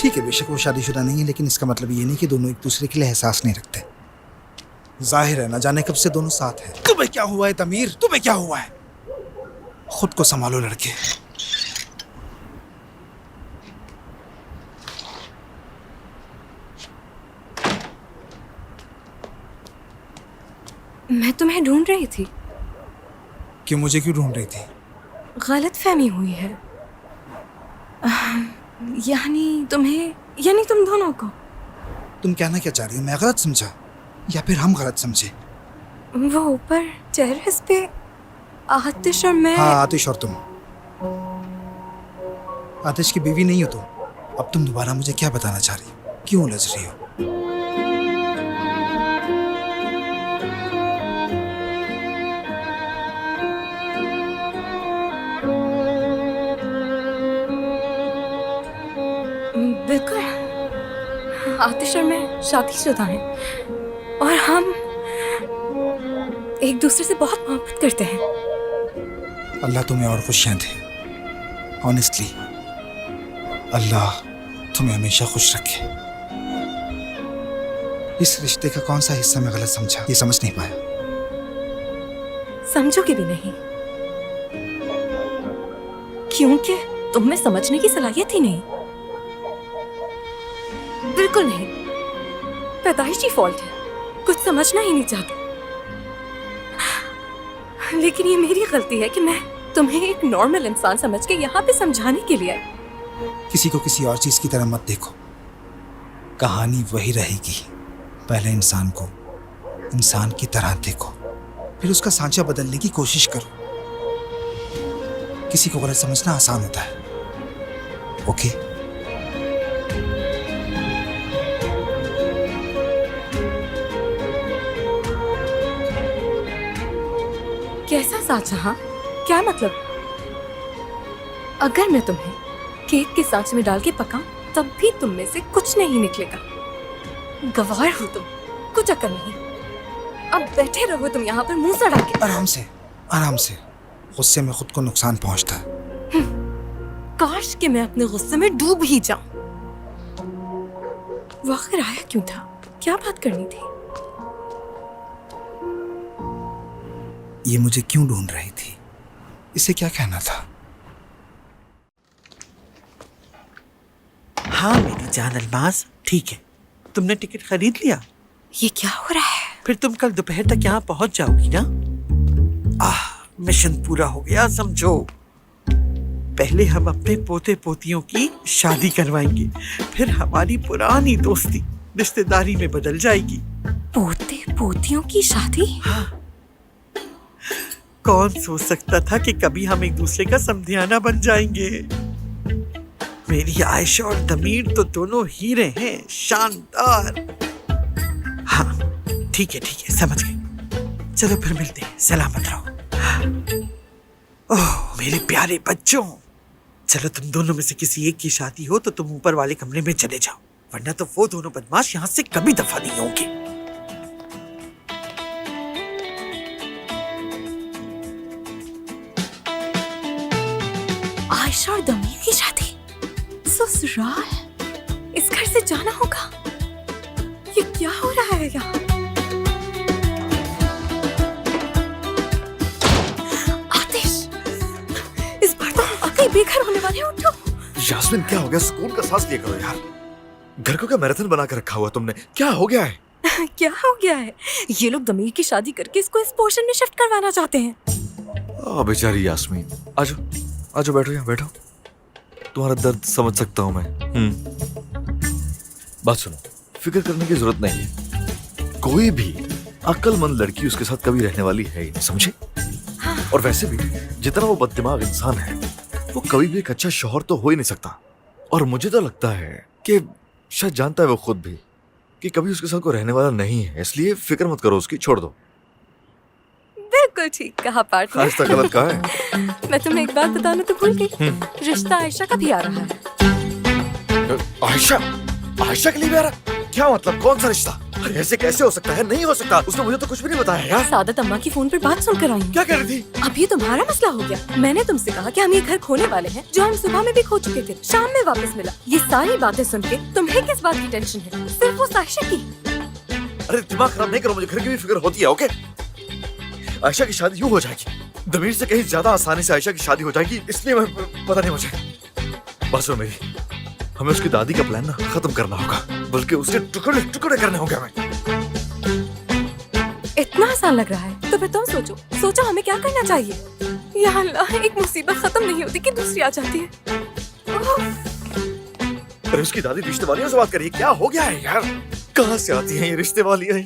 ठीक है, बेशक वो शादीशुदा नहीं है, लेकिन इसका मतलब ये नहीं कि दोनों एक दूसरे के लिए एहसास नहीं रखते। जाहिर है ना जाने कब से दोनों साथ हैं। तुम्हें क्या हुआ है तमीर, तुम्हें क्या हुआ है? खुद को संभालो लड़के। मैं तुम्हें ढूंढ रही थी। क्यों, मुझे क्यों ढूंढ रही थी? गलत फहमी हुई है। यानी तुम दोनों को। तुम कहना क्या चाह रही हो? मैं गलत समझा या फिर हम गलत समझे? वो ऊपर टेरेस पे आतिश और मैं। हाँ, आतिश और तुम। आतिश की बीवी नहीं हो तुम। अब तुम दोबारा मुझे क्या बताना चाह रही हो? क्यों उलझ रही हो? बिल्कुल, आतिश और मैं शादीशुदा हैं और हम एक दूसरे से बहुत मोहब्बत करते हैं। अल्लाह तुम्हें और खुशियां दे। ऑनेस्टली, अल्लाह तुम्हें हमेशा खुश रखे। इस रिश्ते का कौन सा हिस्सा मैं गलत समझा, ये समझ नहीं पाया। समझोगे भी नहीं, क्योंकि तुम में समझने की सलाहियत ही नहीं। बिल्कुल नहीं, पैदाइशी फॉल्ट है, कुछ समझना ही नहीं चाहते। लेकिन ये मेरी गलती है कि मैं तुम्हें एक नॉर्मल इंसान समझ के यहाँ पे समझाने के लिए आई। किसी को किसी और चीज की तरह मत देखो, कहानी वही रहेगी। पहले इंसान को इंसान की तरह देखो, फिर उसका सांचा बदलने की कोशिश करो। किसी को गलत समझना आसान होता है। ओके? कैसा सांचा? हाँ, क्या मतलब? अगर मैं तुम्हें केक के सांचे में डाल के पकाऊं, तब भी तुम में से कुछ नहीं निकलेगा। गवार हो तुम, कुछ अकल नहीं। अब बैठे रहो तुम यहाँ पर मुंह सड़ा के। आराम से, आराम से। गुस्से में खुद को नुकसान पहुंचता है। काश कि मैं अपने गुस्से में डूब ही जाऊं। वो आखिर आया क्यों था? क्या बात करनी थी? ये मुझे क्यों ढूंढ रही थी? इसे क्या कहना था? हाँ मेरी जान अल्मास, ठीक है, तुमने टिकट खरीद लिया? ये क्या हो रहा है? फिर तुम कल दोपहर तक यहाँ पहुंच जाओगी ना? मिशन पूरा हो गया समझो। पहले हम अपने पोते पोतियों की शादी करवाएंगे, फिर हमारी पुरानी दोस्ती रिश्तेदारी में बदल जाएगी। पोते पोतियों की शादी? हाँ, कौन सोच सकता था कि कभी हम एक दूसरे का समधियाना बन जाएंगे। मेरी आयशा और दमीर तो दोनों हीरे हैं, शानदार। हाँ ठीक है, समझ गए। चलो फिर मिलते हैं, सलामत रहो। ओह मेरे प्यारे बच्चों, चलो तुम दोनों में से किसी एक की शादी हो तो तुम ऊपर वाले कमरे में चले जाओ, वरना तो वो दोनों बदमाश यहाँ से कभी दफा नहीं होंगे। आयशा और दमीर की शादी? ससुराल? इस घर से जाना होगा। ये क्या हो रहा है यहाँ? आतिश, इस बार तो वाकई बेघर होने वाले। उठो। यास्मीन, क्या हो गया? सुकून का सांस लिया करो यार। घर को क्या मैराथन बना कर रखा हुआ तुमने? क्या हो गया है? क्या हो गया है? ये लोग दमीर की शादी करके इसको इस पोर्शन में शिफ्ट करवाना चाहते हैं। बेचारी यास्मीन, आजो बैठो, यहाँ बैठो। तुम्हारा दर्द समझ सकता हूँ मैं। बात सुनो, फिक्र करने की जरूरत नहीं है। कोई भी अक्लमंद लड़की उसके साथ कभी रहने वाली है ही नहीं, समझे? और वैसे भी जितना वो बददिमाग इंसान है, वो कभी भी एक अच्छा शौहर तो हो ही नहीं सकता। और मुझे तो लगता है कि शायद जानता है वो खुद भी कि कभी उसके साथ कोई रहने वाला नहीं है। इसलिए फिक्र मत करो उसकी, छोड़ दो। बिल्कुल ठीक कहा पार्टनर। आज तक गलत कहा है। मैं तुम्हें एक बात बताना तो भूल गई। रिश्ता आयशा का भी आ रहा है। आयशा के लिए भी आ रहा? क्या मतलब? कौन सा रिश्ता? अरे ऐसे कैसे हो सकता है? नहीं हो सकता। उसने मुझे तो कुछ भी नहीं बताया यार। सादत अम्मा की फोन पर बात सुनकर आई हूँ। क्या कह रही थी? अब ये तुम्हारा मसला हो गया। मैंने तुमसे कहा कि हम ये घर खोने वाले हैं, जो हम सुबह में भी खो चुके थे, शाम में वापस मिला। ये सारी बातें सुन के तुम्हें किस बात की टेंशन है? सिर्फ वो साहिशा की। अरे दिमाग खराब नहीं करो, मुझे घर की भी फिक्र होती है। ओके, आयशा की शादी यूं हो जाएगी, दमीर से कहीं ज्यादा आसानी से आयशा की शादी हो जाएगी। इसलिए मैं पता नहीं मुझे। बस सुनो मेरी, हमें उसकी दादी का प्लान ना खत्म करना होगा, बल्कि उसके टुकड़े टुकड़े करने होंगे हमें। इतना आसान लग रहा है तो फिर तुम सोचो हमें क्या करना चाहिए। या अल्लाह, एक मुसीबत खत्म नहीं होती कि दूसरी आ जाती है। अरे उसकी दादी रिश्ते वालियों से बात करिए। क्या हो गया है यार? कहाँ से आती हैं ये रिश्ते वालियां?